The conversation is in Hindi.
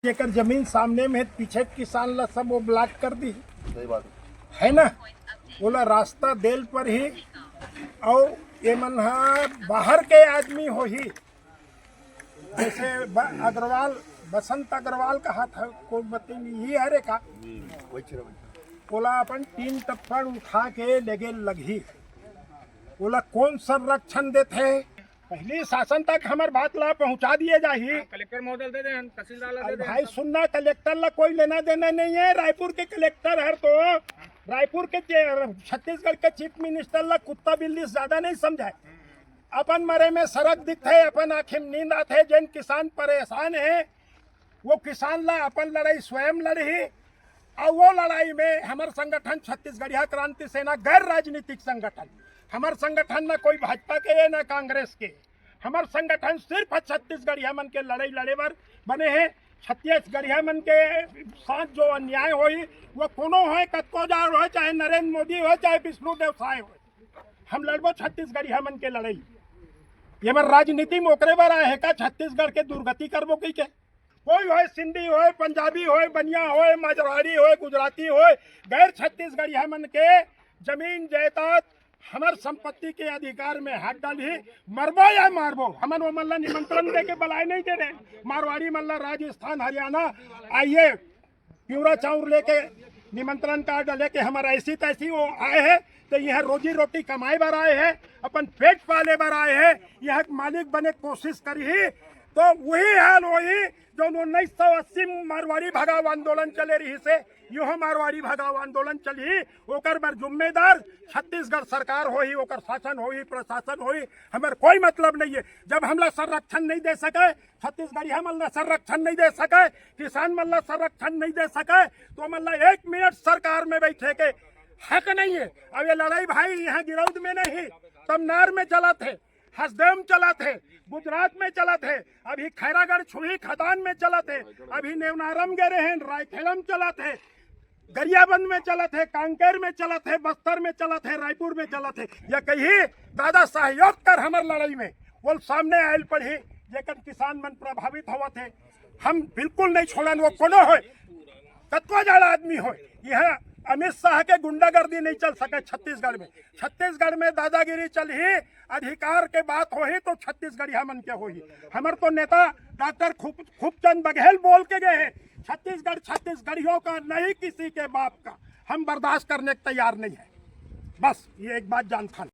जेकर जमीन सामने में पीछे किसान ला सब वो ब्लॉक कर दी। सही बात है ना, बोला रास्ता देल पर ही और ये मन बाहर के आदमी हो ही, जैसे अग्रवाल बसंत अग्रवाल का हाथ है को बताइए ये हरे का बोला अपन 3 टप्पड़ उठा के लगे लगी, बोला कौन संरक्षण देते पहले शासन तक हमार बात ला पहुंचा दिए जाही। कलेक्टर महोदय दे दें, तहसीलदार दे दें। भाई सुनना, कलेक्टर ला कोई लेना देना नहीं है। रायपुर के कलेक्टर है तो रायपुर के छत्तीसगढ़ के चीफ मिनिस्टर ला कुत्ता बिल्ली ज्यादा नहीं समझाए। अपन मरे में सड़क दिखते, अपन आखिर नींद आते, जिन किसान परेशान है वो किसान ला अपन लड़ाई स्वयं लड़ी। और वो लड़ाई में हमारे संगठन छत्तीसगढ़िया क्रांति सेना गैर राजनीतिक संगठन, हमारे संगठन न कोई भाजपा के है न कांग्रेस के, हमारे संगठन सिर्फ छत्तीसगढ़िया मन के लड़ाई लड़े बर बने हैं। छत्तीसगढ़िया मन के साथ जो अन्याय होई वो कोनो हो, कत्को जार हो, चाहे नरेंद्र मोदी हो, चाहे विष्णुदेव साय हो, हम लड़बो छत्तीसगढ़िया मन के लड़ाई। ये बार राजनीति में ओकरे बार आए है का छत्तीसगढ़ के दुर्गति करबो कई के? कोई हो, सिंधी हो, पंजाबी हो, बनिया हो, मारवाड़ी हो, गुजराती हो, गैर छत्तीसगढ़िया मन के जमीन जायदाद हमार संपत्ति के अधिकार में हाथ डाली, मरबो या मारबो। हमन वो मल्ला निमंत्रण दे के बुलाए नहीं दे रहे। मारवाड़ी मल्ला राजस्थान हरियाणा आइए प्यूरा चाउर लेके निमंत्रण कार्ड लेके हमारा ऐसी तैसी वो आए हैं, तो यह रोजी रोटी कमाए बार आए हैं, अपन पेट पाले बार आए हैं, यह मालिक बने कोशिश करी तो वही हाल वही जो 1980 मारवाड़ी भगाव आंदोलन चले रही से यो मारवाड़ी भगाव आंदोलन चली, ओकर बर जिम्मेदार छत्तीसगढ़ सरकार हो ही, ओकर शासन हो ही, प्रशासन हो ही, हमारे कोई मतलब नहीं है। जब हमला संरक्षण नहीं दे सके, छत्तीसगढ़ी हमला संरक्षण नहीं दे सके, किसान मल्ला संरक्षण नहीं दे सके, तो मल्ला 1 मिनट सरकार में बैठे के हक नहीं है। अब ये लड़ाई भाई यहाँ गिरौद में नहीं, तमनार में चला थे, हसदेव चला थे, गुजरात में चला थे, अभी खैरागढ़ छुही खदान में चला थे, अभी नेवनारम गए हैं, रायखेलम चला थे, गरियाबंद में चला थे, कांकेर में चला थे, बस्तर में चला थे, रायपुर में चला थे। या कही दादा सहयोग कर हमार लड़ाई में वो सामने आयल पड़ी, जेकर किसान मन प्रभावित हुआ थे। हम बिल्कुल नहीं छोड़न, वो कोनो हो, कतवा जाड़ा आदमी हो, यह अमित शाह के गुंडागर्दी नहीं चल सके छत्तीसगढ़ में। छत्तीसगढ़ में दादागिरी चल ही, अधिकार के बात हो ही तो छत्तीसगढ़िया मन के हो ही। हमारे तो नेता डॉक्टर खूबचंद बघेल बोल के गए हैं, छत्तीसगढ़ छत्तीसगढ़ियों का नहीं किसी के बाप का, हम बर्दाश्त करने के तैयार नहीं है। बस ये एक बात जान था।